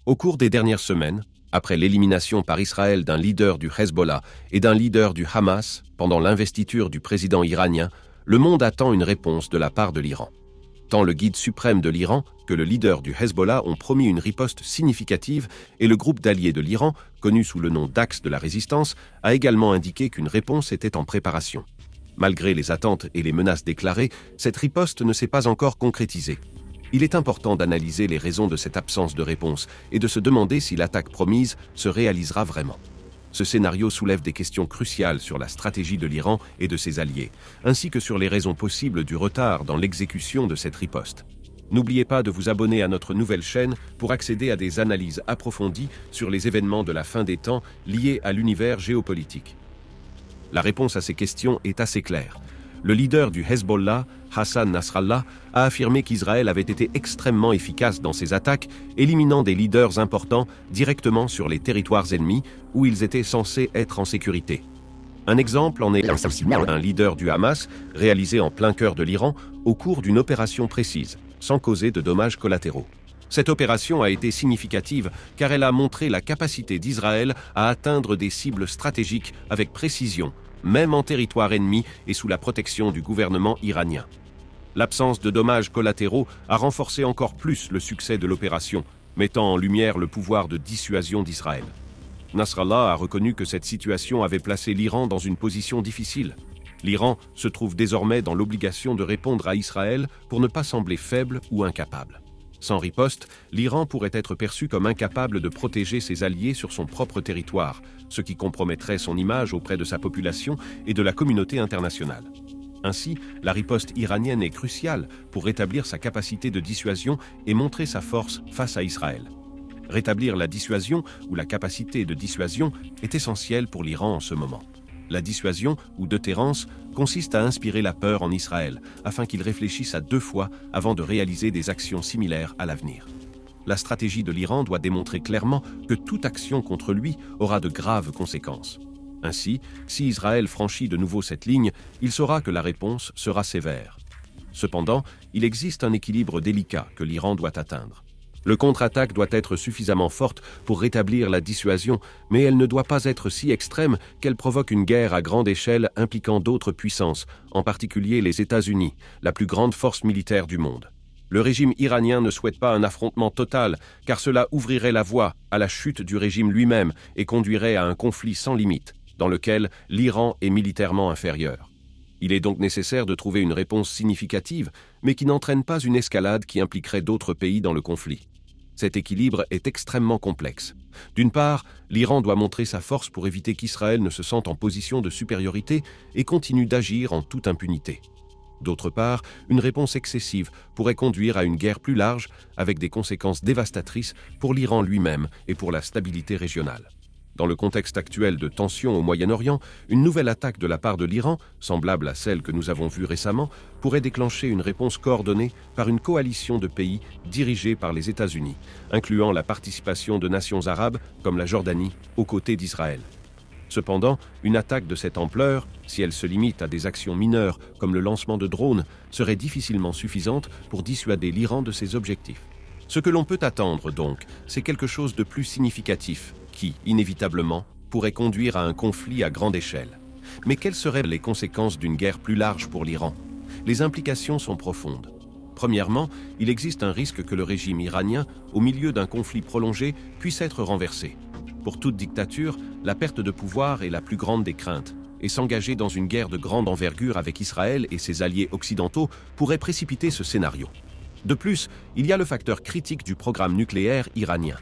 Au cours des dernières semaines, après l'élimination par Israël d'un leader du Hezbollah et d'un leader du Hamas pendant l'investiture du président iranien, le monde attend une réponse de la part de l'Iran. Tant le guide suprême de l'Iran que le leader du Hezbollah ont promis une riposte significative et le groupe d'alliés de l'Iran, connu sous le nom d'Axe de la Résistance, a également indiqué qu'une réponse était en préparation. Malgré les attentes et les menaces déclarées, cette riposte ne s'est pas encore concrétisée. Il est important d'analyser les raisons de cette absence de réponse et de se demander si l'attaque promise se réalisera vraiment. Ce scénario soulève des questions cruciales sur la stratégie de l'Iran et de ses alliés, ainsi que sur les raisons possibles du retard dans l'exécution de cette riposte. N'oubliez pas de vous abonner à notre nouvelle chaîne pour accéder à des analyses approfondies sur les événements de la fin des temps liés à l'univers géopolitique. La réponse à ces questions est assez claire. Le leader du Hezbollah, Hassan Nasrallah, a affirmé qu'Israël avait été extrêmement efficace dans ses attaques, éliminant des leaders importants directement sur les territoires ennemis où ils étaient censés être en sécurité. Un exemple en est un leader du Hamas, réalisé en plein cœur de l'Iran, au cours d'une opération précise, sans causer de dommages collatéraux. Cette opération a été significative car elle a montré la capacité d'Israël à atteindre des cibles stratégiques avec précision, même en territoire ennemi et sous la protection du gouvernement iranien. L'absence de dommages collatéraux a renforcé encore plus le succès de l'opération, mettant en lumière le pouvoir de dissuasion d'Israël. Nasrallah a reconnu que cette situation avait placé l'Iran dans une position difficile. L'Iran se trouve désormais dans l'obligation de répondre à Israël pour ne pas sembler faible ou incapable. Sans riposte, l'Iran pourrait être perçu comme incapable de protéger ses alliés sur son propre territoire, ce qui compromettrait son image auprès de sa population et de la communauté internationale. Ainsi, la riposte iranienne est cruciale pour rétablir sa capacité de dissuasion et montrer sa force face à Israël. Rétablir la dissuasion ou la capacité de dissuasion est essentiel pour l'Iran en ce moment. La dissuasion, ou déterrence, consiste à inspirer la peur en Israël, afin qu'il réfléchisse à 2 fois avant de réaliser des actions similaires à l'avenir. La stratégie de l'Iran doit démontrer clairement que toute action contre lui aura de graves conséquences. Ainsi, si Israël franchit de nouveau cette ligne, il saura que la réponse sera sévère. Cependant, il existe un équilibre délicat que l'Iran doit atteindre. Le contre-attaque doit être suffisamment forte pour rétablir la dissuasion, mais elle ne doit pas être si extrême qu'elle provoque une guerre à grande échelle impliquant d'autres puissances, en particulier les États-Unis, la plus grande force militaire du monde. Le régime iranien ne souhaite pas un affrontement total, car cela ouvrirait la voie à la chute du régime lui-même et conduirait à un conflit sans limite, dans lequel l'Iran est militairement inférieur. Il est donc nécessaire de trouver une réponse significative, mais qui n'entraîne pas une escalade qui impliquerait d'autres pays dans le conflit. Cet équilibre est extrêmement complexe. D'une part, l'Iran doit montrer sa force pour éviter qu'Israël ne se sente en position de supériorité et continue d'agir en toute impunité. D'autre part, une réponse excessive pourrait conduire à une guerre plus large avec des conséquences dévastatrices pour l'Iran lui-même et pour la stabilité régionale. Dans le contexte actuel de tensions au Moyen-Orient, une nouvelle attaque de la part de l'Iran, semblable à celle que nous avons vue récemment, pourrait déclencher une réponse coordonnée par une coalition de pays dirigée par les États-Unis, incluant la participation de nations arabes comme la Jordanie aux côtés d'Israël. Cependant, une attaque de cette ampleur, si elle se limite à des actions mineures comme le lancement de drones, serait difficilement suffisante pour dissuader l'Iran de ses objectifs. Ce que l'on peut attendre donc, c'est quelque chose de plus significatif, qui, inévitablement, pourrait conduire à un conflit à grande échelle. Mais quelles seraient les conséquences d'une guerre plus large pour l'Iran? Les implications sont profondes. Premièrement, il existe un risque que le régime iranien, au milieu d'un conflit prolongé, puisse être renversé. Pour toute dictature, la perte de pouvoir est la plus grande des craintes, et s'engager dans une guerre de grande envergure avec Israël et ses alliés occidentaux pourrait précipiter ce scénario. De plus, il y a le facteur critique du programme nucléaire iranien.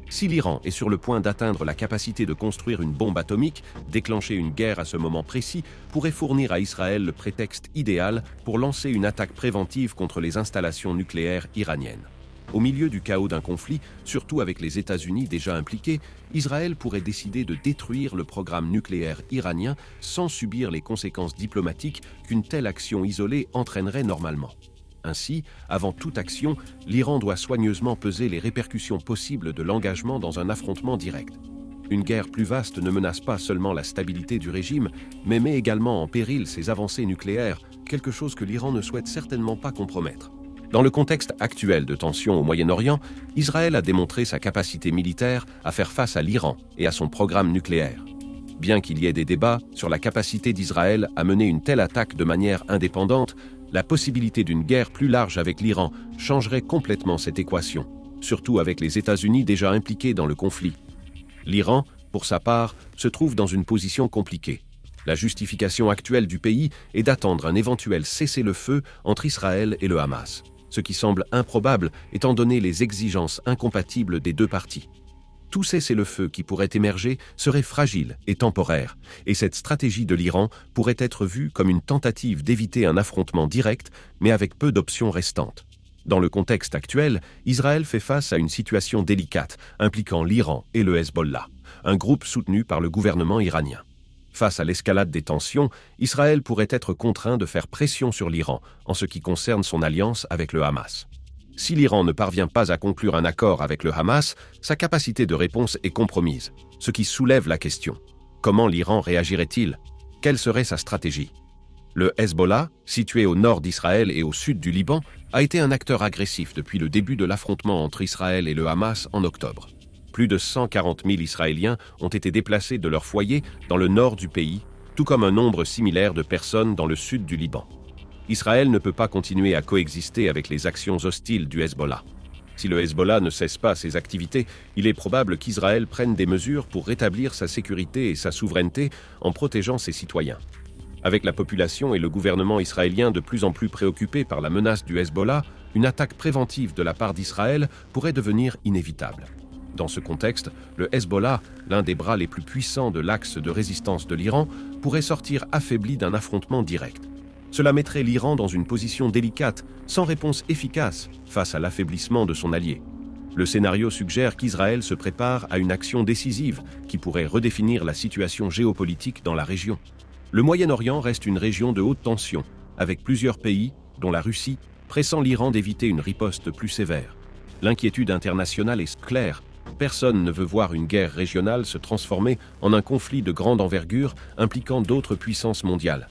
Si l'Iran est sur le point d'atteindre la capacité de construire une bombe atomique, déclencher une guerre à ce moment précis pourrait fournir à Israël le prétexte idéal pour lancer une attaque préventive contre les installations nucléaires iraniennes. Au milieu du chaos d'un conflit, surtout avec les États-Unis déjà impliqués, Israël pourrait décider de détruire le programme nucléaire iranien sans subir les conséquences diplomatiques qu'une telle action isolée entraînerait normalement. Ainsi, avant toute action, l'Iran doit soigneusement peser les répercussions possibles de l'engagement dans un affrontement direct. Une guerre plus vaste ne menace pas seulement la stabilité du régime, mais met également en péril ses avancées nucléaires, quelque chose que l'Iran ne souhaite certainement pas compromettre. Dans le contexte actuel de tensions au Moyen-Orient, Israël a démontré sa capacité militaire à faire face à l'Iran et à son programme nucléaire. Bien qu'il y ait des débats sur la capacité d'Israël à mener une telle attaque de manière indépendante, la possibilité d'une guerre plus large avec l'Iran changerait complètement cette équation, surtout avec les États-Unis déjà impliqués dans le conflit. L'Iran, pour sa part, se trouve dans une position compliquée. La justification actuelle du pays est d'attendre un éventuel cessez-le-feu entre Israël et le Hamas, ce qui semble improbable étant donné les exigences incompatibles des deux parties. Tout cessez-le-feu qui pourrait émerger serait fragile et temporaire, et cette stratégie de l'Iran pourrait être vue comme une tentative d'éviter un affrontement direct, mais avec peu d'options restantes. Dans le contexte actuel, Israël fait face à une situation délicate, impliquant l'Iran et le Hezbollah, un groupe soutenu par le gouvernement iranien. Face à l'escalade des tensions, Israël pourrait être contraint de faire pression sur l'Iran en ce qui concerne son alliance avec le Hamas. Si l'Iran ne parvient pas à conclure un accord avec le Hamas, sa capacité de réponse est compromise, ce qui soulève la question. Comment l'Iran réagirait-il? Quelle serait sa stratégie? Le Hezbollah, situé au nord d'Israël et au sud du Liban, a été un acteur agressif depuis le début de l'affrontement entre Israël et le Hamas en octobre. Plus de 140 000 Israéliens ont été déplacés de leur foyer dans le nord du pays, tout comme un nombre similaire de personnes dans le sud du Liban. Israël ne peut pas continuer à coexister avec les actions hostiles du Hezbollah. Si le Hezbollah ne cesse pas ses activités, il est probable qu'Israël prenne des mesures pour rétablir sa sécurité et sa souveraineté en protégeant ses citoyens. Avec la population et le gouvernement israélien de plus en plus préoccupés par la menace du Hezbollah, une attaque préventive de la part d'Israël pourrait devenir inévitable. Dans ce contexte, le Hezbollah, l'un des bras les plus puissants de l'axe de résistance de l'Iran, pourrait sortir affaibli d'un affrontement direct. Cela mettrait l'Iran dans une position délicate, sans réponse efficace face à l'affaiblissement de son allié. Le scénario suggère qu'Israël se prépare à une action décisive qui pourrait redéfinir la situation géopolitique dans la région. Le Moyen-Orient reste une région de haute tension, avec plusieurs pays, dont la Russie, pressant l'Iran d'éviter une riposte plus sévère. L'inquiétude internationale est claire. Personne ne veut voir une guerre régionale se transformer en un conflit de grande envergure impliquant d'autres puissances mondiales.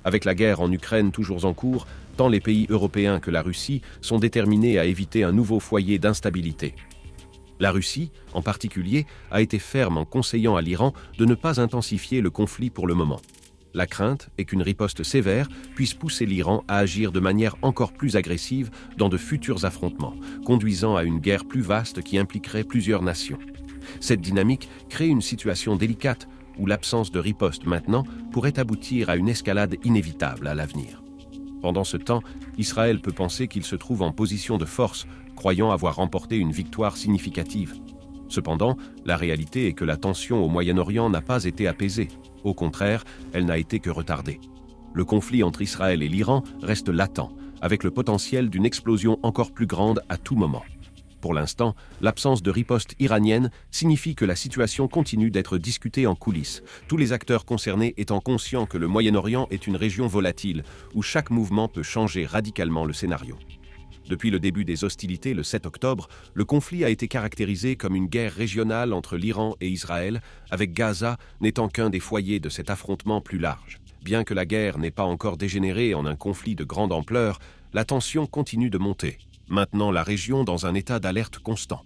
Avec la guerre en Ukraine toujours en cours, tant les pays européens que la Russie sont déterminés à éviter un nouveau foyer d'instabilité. La Russie, en particulier, a été ferme en conseillant à l'Iran de ne pas intensifier le conflit pour le moment. La crainte est qu'une riposte sévère puisse pousser l'Iran à agir de manière encore plus agressive dans de futurs affrontements, conduisant à une guerre plus vaste qui impliquerait plusieurs nations. Cette dynamique crée une situation délicate où l'absence de riposte maintenant pourrait aboutir à une escalade inévitable à l'avenir. Pendant ce temps, Israël peut penser qu'il se trouve en position de force, croyant avoir remporté une victoire significative. Cependant, la réalité est que la tension au Moyen-Orient n'a pas été apaisée. Au contraire, elle n'a été que retardée. Le conflit entre Israël et l'Iran reste latent, avec le potentiel d'une explosion encore plus grande à tout moment. Pour l'instant, l'absence de riposte iranienne signifie que la situation continue d'être discutée en coulisses, tous les acteurs concernés étant conscients que le Moyen-Orient est une région volatile, où chaque mouvement peut changer radicalement le scénario. Depuis le début des hostilités le 7 octobre, le conflit a été caractérisé comme une guerre régionale entre l'Iran et Israël, avec Gaza n'étant qu'un des foyers de cet affrontement plus large. Bien que la guerre n'ait pas encore dégénéré en un conflit de grande ampleur, la tension continue de monter, maintenant la région dans un état d'alerte constant.